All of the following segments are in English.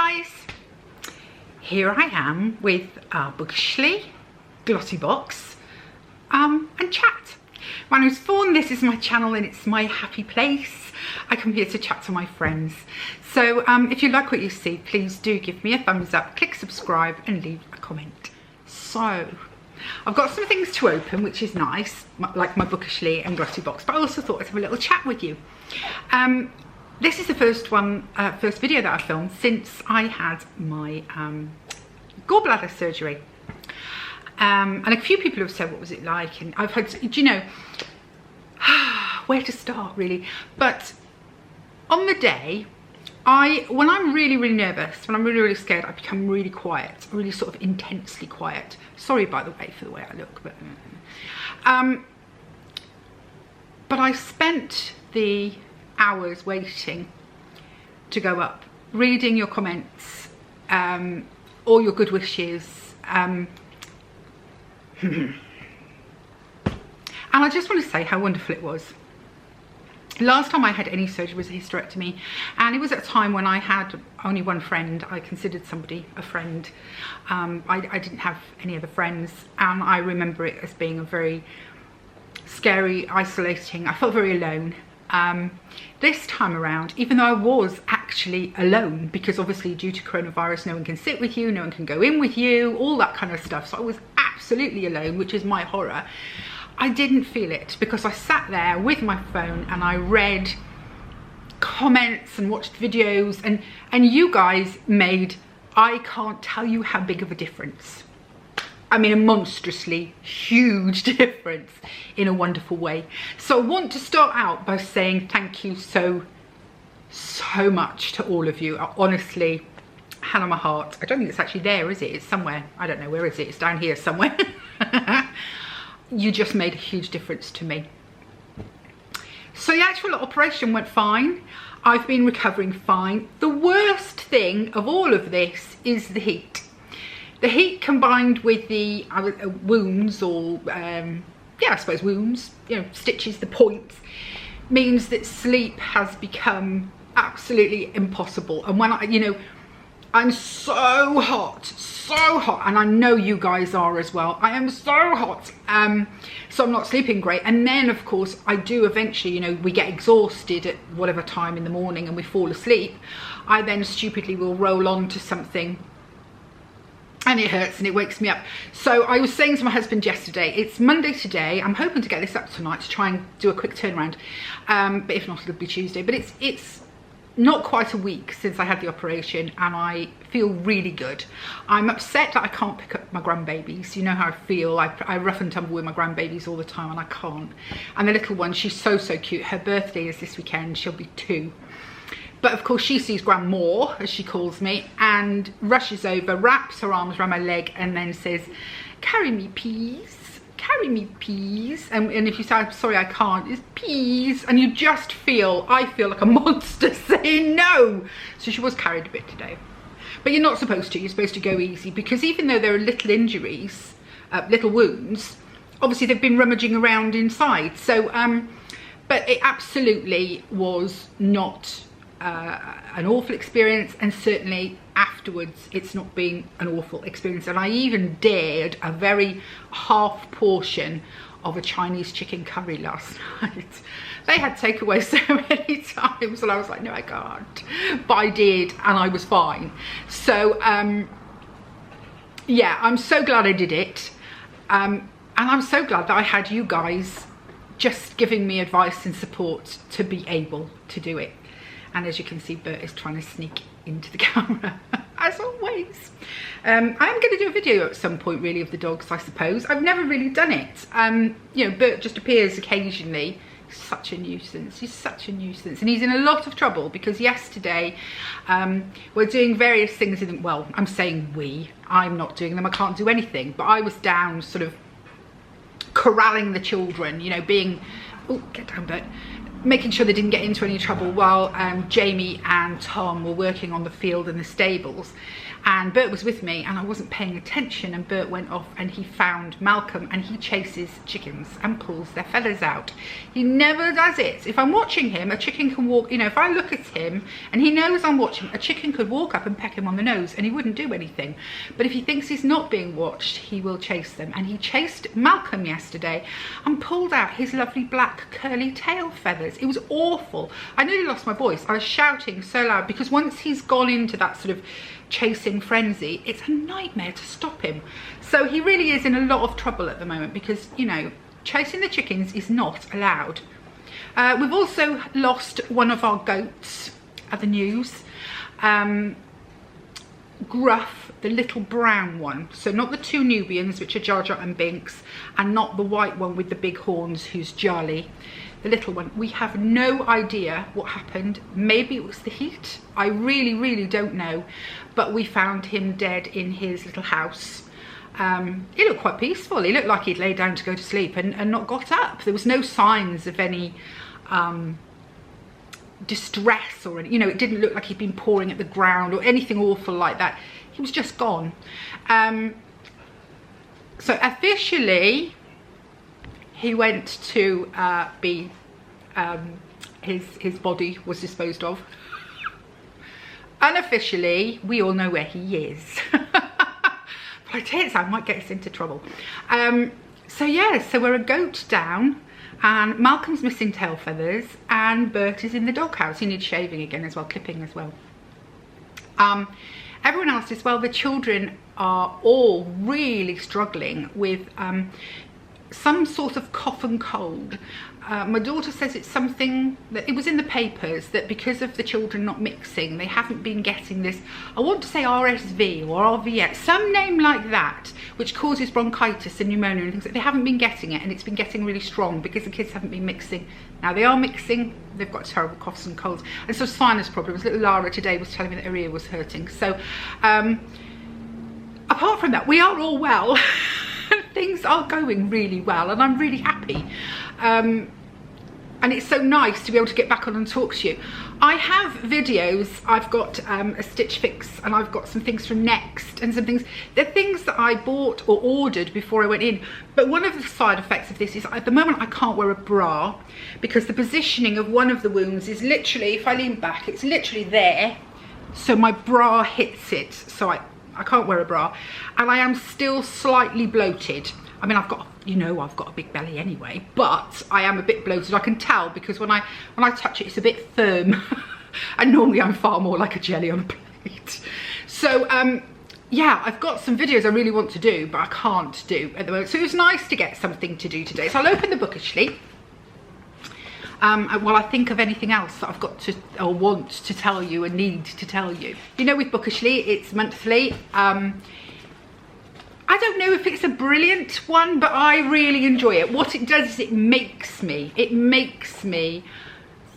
guys, here I am with Bookishly, Glossy Box and chat. My name's Fawn, this is my channel and it's my happy place. I come here to chat to my friends. So if you like what you see, please do give me a thumbs up, click subscribe and leave a comment. So I've got some things to open, which is nice, like my Bookishly and Glossy Box, but I also thought I'd have a little chat with you. This is the first video that I filmed since I had my gallbladder surgery. And a few people have said, what was it like? And I've had, do you know, where to start really? But on the day, when I'm really, really nervous, when I'm really, really scared, I become really quiet, really sort of intensely quiet. Sorry, by the way, for the way I look, but I spent the hours waiting to go up, reading your comments, all your good wishes, and I just want to say how wonderful it was. Last time I had any surgery was a hysterectomy, and it was at a time when I had only one friend. I considered somebody a friend. I didn't have any other friends, and I remember it as being a very scary, isolating. I felt very alone. This time around, even though I was actually alone, because obviously due to coronavirus no one can sit with you, no one can go in with you, all that kind of stuff, so I was absolutely alone, which is my horror. I didn't feel it because I sat there with my phone and I read comments and watched videos, and you guys made, I can't tell you how big of a difference. I mean, a monstrously huge difference in a wonderful way. So I want to start out by saying thank you so much to all of you. Honestly, hand on my heart. I don't think it's actually there, is it? It's somewhere. I don't know, where is it? It's down here somewhere. You just made a huge difference to me. So the actual operation went fine. I've been recovering fine. The worst thing of all of this is the heat. The heat combined with the wounds, or yeah, I suppose wounds, you know, stitches, the points, means that sleep has become absolutely impossible. And when I'm so hot, and I know you guys are as well. I am so hot, so I'm not sleeping great. And then of course I do eventually, you know, we get exhausted at whatever time in the morning and we fall asleep. I then stupidly will roll on to something and it hurts and it wakes me up. So I was saying to my husband yesterday, it's Monday today. I'm hoping to get this up tonight to try and do a quick turnaround. But if not, it'll be Tuesday. But it's not quite a week since I had the operation and I feel really good. I'm upset that I can't pick up my grandbabies. You know how I feel. I rough and tumble with my grandbabies all the time and I can't. And the little one, she's so cute. Her birthday is this weekend. She'll be 2. But of course she sees Grandma, as she calls me, and rushes over, wraps her arms around my leg and then says, carry me please, carry me please. And if you say, I'm sorry I can't, it's please. And you just feel, I feel like a monster saying no. So she was carried a bit today. But you're not supposed to, you're supposed to go easy, because even though there are little injuries, little wounds, obviously they've been rummaging around inside. So, but it absolutely was not an awful experience, and certainly afterwards it's not been an awful experience. And I even dared a very half portion of a Chinese chicken curry last night. They had takeaway so many times and I was like, no I can't, but I did and I was fine. So yeah, I'm so glad I did it, and I'm so glad that I had you guys just giving me advice and support to be able to do it. And as you can see, Bert is trying to sneak into the camera, as always. I'm going to do a video at some point, really, of the dogs, I suppose. I've never really done it. You know, Bert just appears occasionally. He's such a nuisance. He's such a nuisance. And he's in a lot of trouble because yesterday we're doing various things. Well, I'm saying we. I'm not doing them. I can't do anything. But I was down sort of corralling the children, you know, being... Oh, get down, Bert. making sure they didn't get into any trouble while Jamie and Tom were working on the field and the stables. And Bert was with me and I wasn't paying attention, and Bert went off and he found Malcolm and he chases chickens and pulls their feathers out. He never does it. If I'm watching him, a chicken can walk, you know, if I look at him and he knows I'm watching, a chicken could walk up and peck him on the nose and he wouldn't do anything. But if he thinks he's not being watched, he will chase them. And he chased Malcolm yesterday and pulled out his lovely black curly tail feathers. It was awful. I nearly lost my voice. I was shouting so loud because once he's gone into that sort of chasing frenzy, it's a nightmare to stop him. So he really is in a lot of trouble at the moment because, you know, chasing the chickens is not allowed. We've also lost one of our goats at the news. Gruff, the little brown one, so not the two Nubians, which are Jar Jar and Binks, and not the white one with the big horns, who's Charlie. The little one. We have no idea what happened. Maybe it was the heat. I really don't know. But we found him dead in his little house. He looked quite peaceful. He looked like he'd laid down to go to sleep and not got up. There was no signs of any distress or any, you know, it didn't look like he'd been pawing at the ground or anything awful like that. He was just gone. So officially he went to be his body was disposed of. Unofficially, we all know where he is. But I tell you, I might get us into trouble. So yeah, so we're a goat down, and Malcolm's missing tail feathers, and Bert is in the doghouse. He needs shaving again as well, clipping as well. Everyone else as well, the children are all really struggling with some sort of cough and cold. My daughter says it's something that it was in the papers that because of the children not mixing, they haven't been getting this, I want to say RSV or RVS, some name like that, which causes bronchitis and pneumonia and things. They haven't been getting it, and it's been getting really strong because the kids haven't been mixing. Now they are mixing, they've got terrible coughs and colds, and so sinus problems. Little Lara today was telling me that her ear was hurting. So apart from that, we are all well. Things are going really well, and I'm really happy. And it's so nice to be able to get back on and talk to you. I have videos. I've got a Stitch Fix, and I've got some things from Next and some things. They're things that I bought or ordered before I went in. But one of the side effects of this is at the moment I can't wear a bra because the positioning of one of the wounds is literally, if I lean back, it's literally there. So my bra hits it. So I can't wear a bra, and I am still slightly bloated. I mean, I've got, you know, I've got a big belly anyway, but I am a bit bloated. I can tell because when I touch it, it's a bit firm, and normally I'm far more like a jelly on a plate. So yeah, I've got some videos I really want to do, but I can't do at the moment. So it was nice to get something to do today. So I'll open the Bookishly. While I think of anything else that I've got to or want to tell you and need to tell you. You know, with Bookishly, it's monthly. I don't know if it's a brilliant one, but I really enjoy it. What it does is it makes me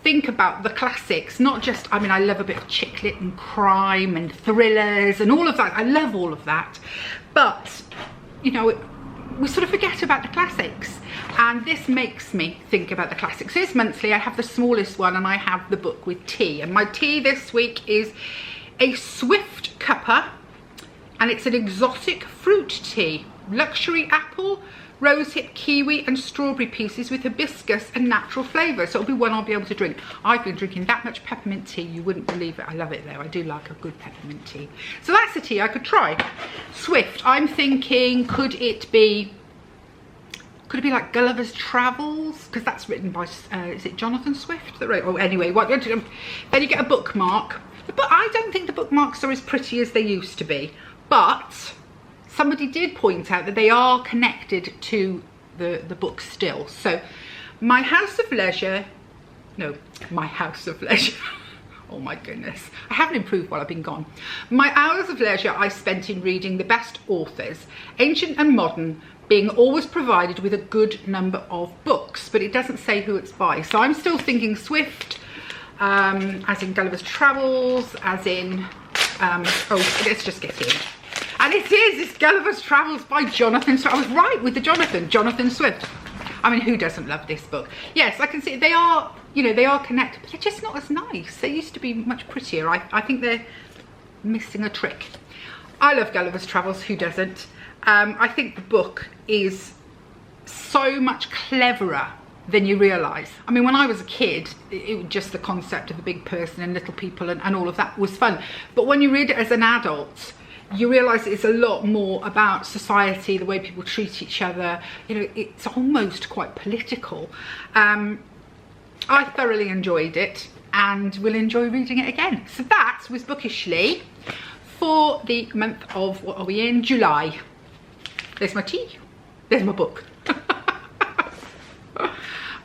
think about the classics, not just, I mean, I love a bit of chick lit and crime and thrillers and all of that. I love all of that. But, you know, we sort of forget about the classics, and this makes me think about the classics. So it's monthly. I have the smallest one, and I have the book with tea, and my tea this week is a Swift cuppa, and it's an exotic fruit tea, luxury apple, rosehip, kiwi and strawberry pieces with hibiscus and natural flavour. So it'll be one I'll be able to drink. I've been drinking that much peppermint tea, you wouldn't believe it. I love it though. I do like a good peppermint tea. So that's the tea I could try. Swift, I'm thinking, could it be like Gulliver's Travels? Because that's written by, is it Jonathan Swift? Oh, anyway, then you get a bookmark. But I don't think the bookmarks are as pretty as they used to be. But somebody did point out that they are connected to the book still. So my House of Leisure, oh my goodness, I haven't improved while I've been gone. My hours of leisure I spent in reading the best authors, ancient and modern, being always provided with a good number of books, but it doesn't say who it's by. So I'm still thinking Swift, as in Gulliver's Travels, as in, oh, let's just get in. And it's Gulliver's Travels by Jonathan Swift. I was right with the Jonathan Swift. I mean, who doesn't love this book? Yes, I can see they are you know, they are connected, but they're just not as nice. They used to be much prettier. I think they're missing a trick. I love Gulliver's Travels, who doesn't? I think the book is so much cleverer than you realise. I mean, when I was a kid, it was just the concept of a big person and little people and all of that was fun. But when you read it as an adult, you realise it's a lot more about society, the way people treat each other. You know, it's almost quite political. I thoroughly enjoyed it and will enjoy reading it again. So that was Bookishly for the month of, what are we in? July. There's my tea. There's my book.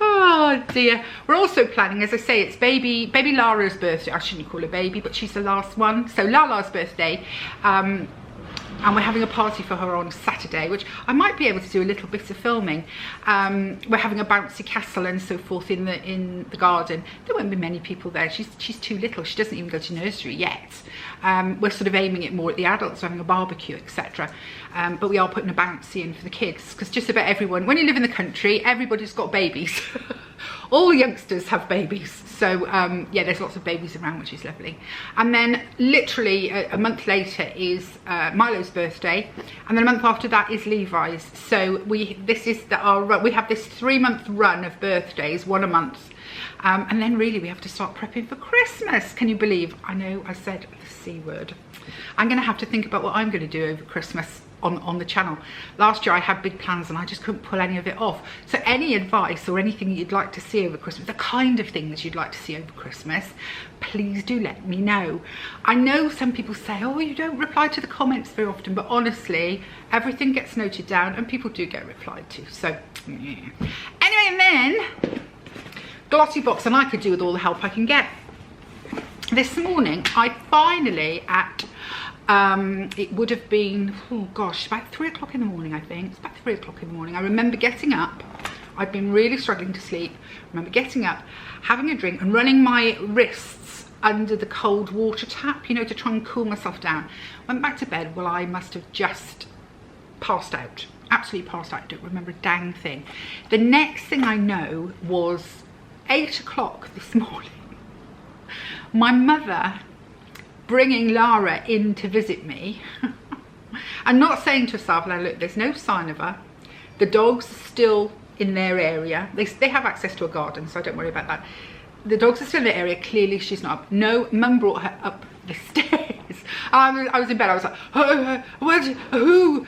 Oh dear. We're also planning, as I say, it's baby Lara's birthday. I shouldn't call her baby, but she's the last one. So Lala's birthday. And we're having a party for her on Saturday, which I might be able to do a little bit of filming. We're having a bouncy castle and so forth in the garden. There won't be many people there. She's too little. She doesn't even go to nursery yet. We're sort of aiming it more at the adults, having a barbecue, etc. But we are putting a bouncy in for the kids, because just about everyone, when you live in the country, everybody's got babies. All youngsters have babies. So yeah, there's lots of babies around, which is lovely. And then literally a month later is Milo's birthday, and then a month after that is Levi's. So we have this 3-month run of birthdays, one a month. And then really we have to start prepping for Christmas. Can you believe? I know I said the C word. I'm going to have to think about what I'm going to do over Christmas on the channel. Last year I had big plans and I just couldn't pull any of it off. So any advice or anything you'd like to see over Christmas, the kind of things you'd like to see over Christmas, please do let me know. I know some people say, oh, you don't reply to the comments very often, but honestly, everything gets noted down and people do get replied to. So yeah. Anyway, and then Glossy Box, and I could do with all the help I can get. This morning I finally it would have been, oh gosh, about 3 o'clock in the morning, I think. It's about 3 o'clock in the morning. I remember getting up. I'd been really struggling to sleep. I remember getting up, having a drink and running my wrists under the cold water tap, you know, to try and cool myself down. Went back to bed. Well, I must have just passed out. Absolutely passed out. I don't remember a dang thing. The next thing I know was 8 o'clock this morning. My mother bringing Lara in to visit me and not saying to herself, now look, there's no sign of her, the dogs are still in their area, they have access to a garden, so don't worry about that. The dogs are still in the area, clearly she's not up. No, Mum brought her up the stairs. I was in bed, I was like, who?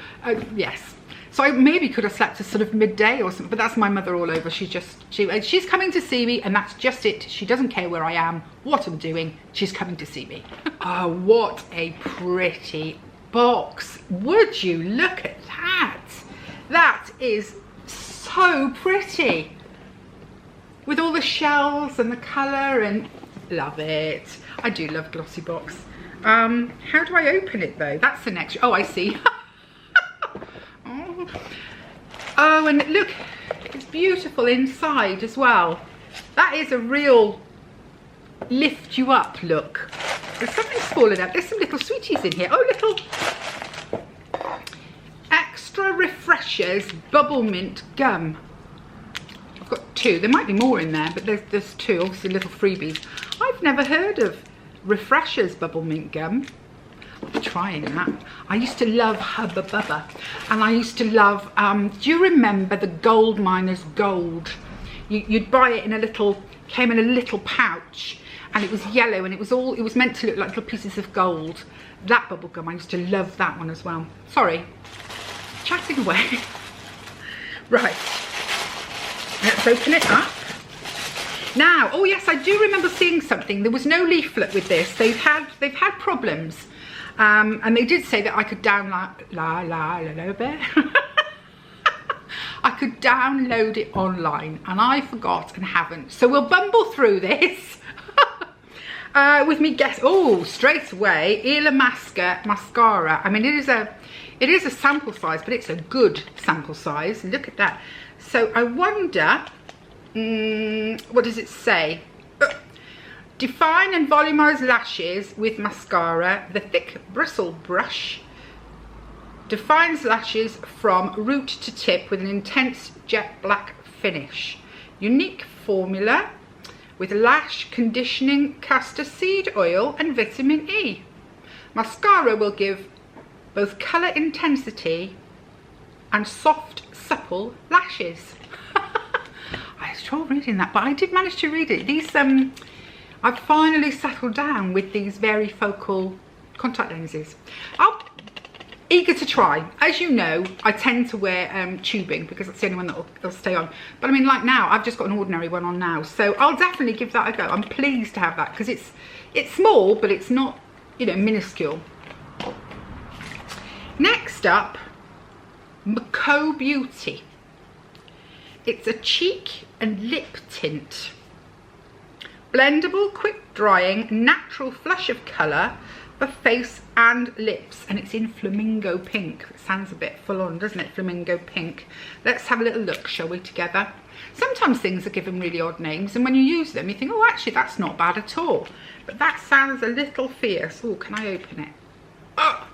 Yes. So I maybe could have slept to sort of midday or something, but that's my mother all over. She's coming to see me, and that's just it. She doesn't care where I am, what I'm doing. She's coming to see me. Oh, what a pretty box. Would you look at that? That is so pretty. With all the shells and the colour, and love it. I do love Glossy Box. How do I open it though? That's the next, oh, I see. Oh, and look, it's beautiful inside as well. That is a real lift you up look. There's something falling out. There's some little sweeties in here. Oh, little extra refreshers bubble mint gum. I've got 2. There might be more in there, but there's 2, obviously little freebies. I've never heard of refreshers bubble mint gum. I'll be trying that. I used to love Hubba Bubba, and I used to love, do you remember the Gold Miners Gold? You'd buy it in a little, came in a little pouch, and it was yellow, and it was meant to look like little pieces of gold. That bubble gum, I used to love that one as well. Sorry, chatting away. Right, let's open it up. Now, oh yes, I do remember seeing something. There was no leaflet with this. They've had problems. And they did say that I could download I could download it online, and I forgot and haven't. So we'll bumble through this with me straight away, Illamasqua Mascara. I mean, it is a sample size, but it's a good sample size. Look at that. So I wonder, what does it say? Define and volumize lashes with mascara. The thick bristle brush defines lashes from root to tip with an intense jet black finish. Unique formula with lash conditioning castor seed oil and vitamin E. Mascara will give both colour intensity and soft, supple lashes. I was trouble reading that, but I did manage to read it. These, I've finally settled down with these varifocal contact lenses. I'm eager to try. As you know, I tend to wear tubing because that's the only one that'll stay on. But I mean, like now, I've just got an ordinary one on now, so I'll definitely give that a go. I'm pleased to have that because it's small, but it's not, you know, minuscule. Next up, Macao Beauty. It's a cheek and lip tint. Blendable, quick drying, natural flush of colour for face and lips. And it's in flamingo pink. It sounds a bit full on, doesn't it? Flamingo pink. Let's have a little look, shall we, together? Sometimes things are given really odd names, and when you use them, you think, oh, actually, that's not bad at all. But that sounds a little fierce. Oh, can I open it? Oh!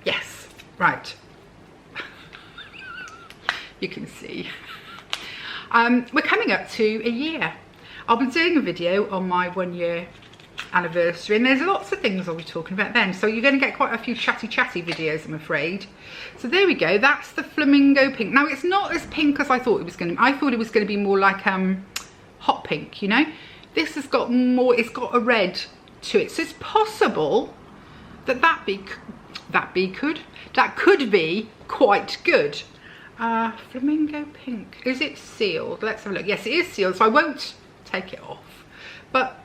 Yes, right. You can see. We're coming up to a year. I'll be doing a video on my 1 year anniversary, and there's lots of things I'll be talking about then. So you're going to get quite a few chatty videos, I'm afraid. So there we go. That's the flamingo pink. Now it's not as pink as I thought it was going to be. I thought it was going to be more like hot pink, you know. This has got more. It's got a red to it. So it's possible that that could be quite good. Flamingo pink. Is it sealed? Let's have a look. Yes, it is sealed, so I won't take it off, but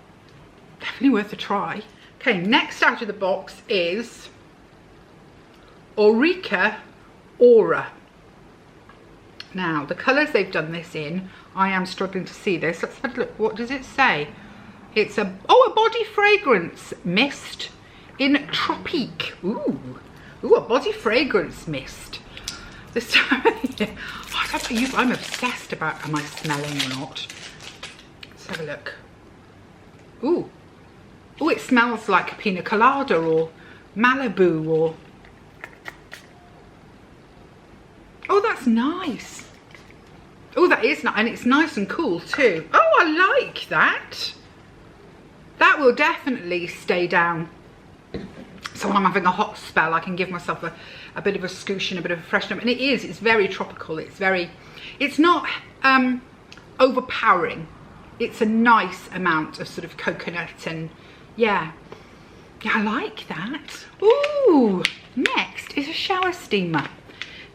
definitely worth a try. Okay, next out of the box is Eureka Aura. Now, the colours they've done this in, I am struggling to see this. Let's have a look. What does it say? It's a body fragrance mist in Tropique. Ooh, a body fragrance mist. This time of year. Oh, I'm obsessed about, am I smelling or not? Let's have a look. Ooh. Oh, it smells like a pina colada or Malibu or... Oh, that's nice. Oh, that is nice. And it's nice and cool too. Oh, I like that. That will definitely stay down. So when I'm having a hot spell, I can give myself a bit of a scoosh and a bit of a freshen up. And it's very tropical. It's not overpowering. It's a nice amount of sort of coconut and yeah, I like that. Ooh, next is a shower steamer.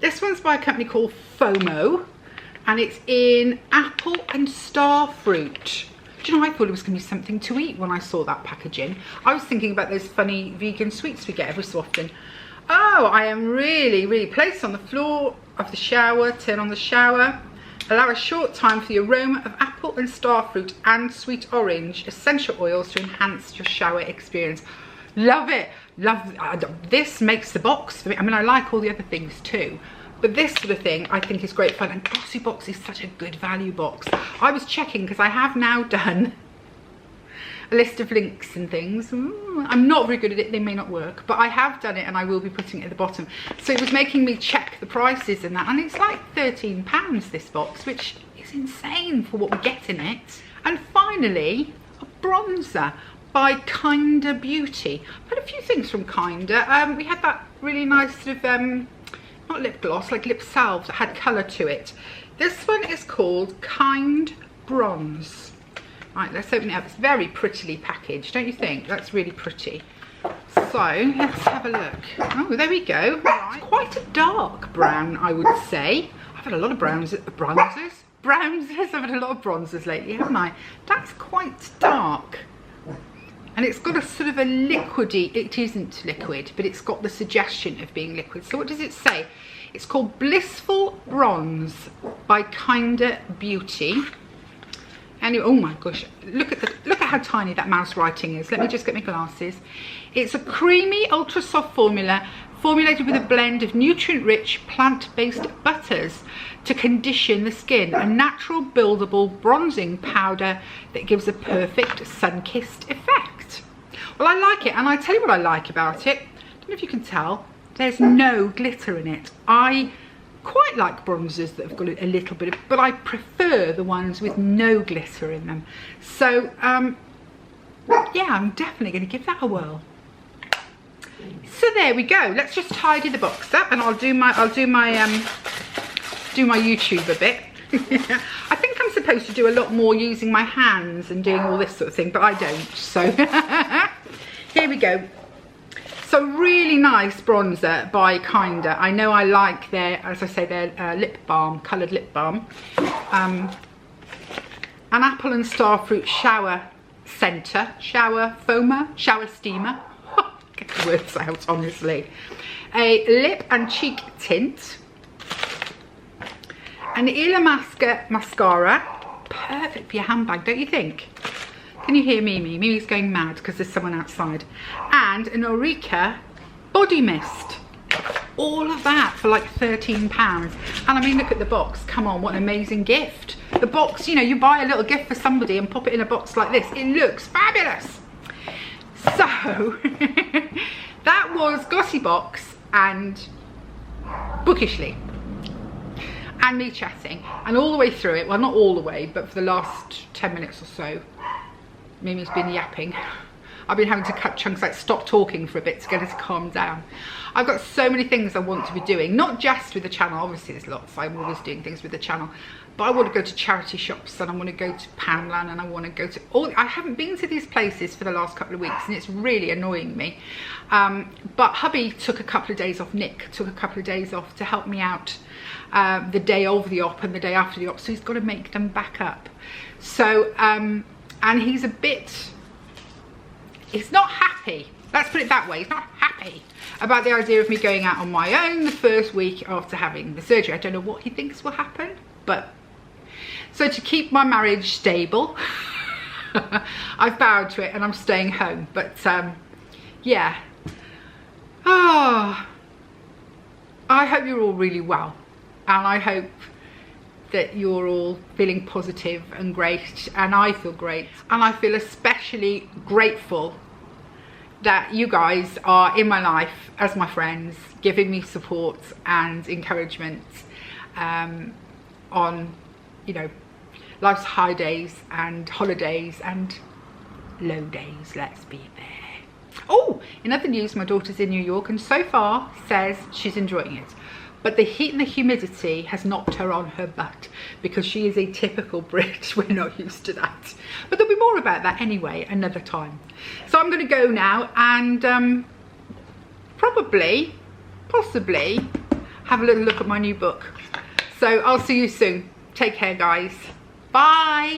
This one's by a company called FOMO, and it's in apple and starfruit. Do you know, I thought it was going to be something to eat when I saw that packaging. I was thinking about those funny vegan sweets we get every so often. Oh, I am really placed on the floor of the shower, turn on the shower. Allow a short time for the aroma of apple and starfruit and sweet orange essential oils to enhance your shower experience. Love it. This makes the box for me. I mean, I like all the other things too, but this sort of thing I think is great fun. And Glossy Box is such a good value box. I was checking because I have now done a list of links and things. I'm not very good at it, they may not work, but I have done it and I will be putting it at the bottom. So it was making me check the prices and that, and it's like £13 this box, which is insane for what we get in it. And finally, a bronzer by Kinda Beauty. I've had a few things from Kinda. We had that really nice sort of, not lip gloss, like lip salve that had colour to it. This one is called Kind Bronze. Right, let's open it up. It's very prettily packaged, don't you think? That's really pretty. So, let's have a look. Oh, there we go. It's quite a dark brown, I would say. I've had a lot of bronzers. I've had a lot of bronzers lately, haven't I? That's quite dark. And it's got a sort of a liquidy, it isn't liquid, but it's got the suggestion of being liquid. So what does it say? It's called Blissful Bronze by Kinda Beauty. Anyway, oh my gosh, look at how tiny that mouse writing is. Let me just get my glasses. It's a creamy, ultra soft formula formulated with a blend of nutrient-rich plant-based butters to condition the skin. A natural buildable bronzing powder that gives a perfect sun-kissed effect. Well, I like it, and I tell you what I like about it. I don't know if you can tell. There's no glitter in it. I quite like bronzers that have got a little bit of, but I prefer the ones with no glitter in them. So yeah, I'm definitely going to give that a whirl. So there we go. Let's just tidy the box up, and I'll do my YouTube a bit. I think I'm supposed to do a lot more using my hands and doing all this sort of thing, but I don't. So here we go. So really nice bronzer by Kinda. I know I like their, as I say, their lip balm, coloured lip balm. An apple and starfruit shower centre, shower foamer, shower steamer. Get the words out, honestly. A lip and cheek tint. An Illamasqua Mascara. Perfect for your handbag, don't you think? Can you hear Mimi? Mimi's going mad because there's someone outside. And an Eureka body mist. All of that for like £13. And I mean, look at the box. Come on, what an amazing gift. The box, you know, you buy a little gift for somebody and pop it in a box like this. It looks fabulous. So, that was Glossy Box and Bookishly. And me chatting. And all the way through it, well, not all the way, but for the last 10 minutes or so, Mimi's been yapping. I've been having to cut chunks, like stop talking for a bit to get her to calm down. I've got so many things I want to be doing, not just with the channel. Obviously there's lots, I'm always doing things with the channel, but I want to go to charity shops, and I want to go to Poundland, and I want to go to all, I haven't been to these places for the last couple of weeks, and it's really annoying me. But hubby took a couple of days off, Nick took a couple of days off to help me out the day of the op and the day after the op, so he's got to make them back up. So and he's a bit, he's not happy, let's put it that way, he's not happy about the idea of me going out on my own the first week after having the surgery. I don't know what he thinks will happen, but so to keep my marriage stable, I've bowed to it and I'm staying home. But yeah, I hope you're all really well, and I hope that you're all feeling positive and great, and I feel great, and I feel especially grateful that you guys are in my life as my friends, giving me support and encouragement on, you know, life's high days and holidays and low days, let's be fair. Oh, in other news, my daughter's in New York and so far says she's enjoying it. But the heat and the humidity has knocked her on her butt because she is a typical Brit. We're not used to that. But there'll be more about that anyway, another time. So I'm going to go now and possibly have a little look at my new book. So I'll see you soon. Take care, guys. Bye.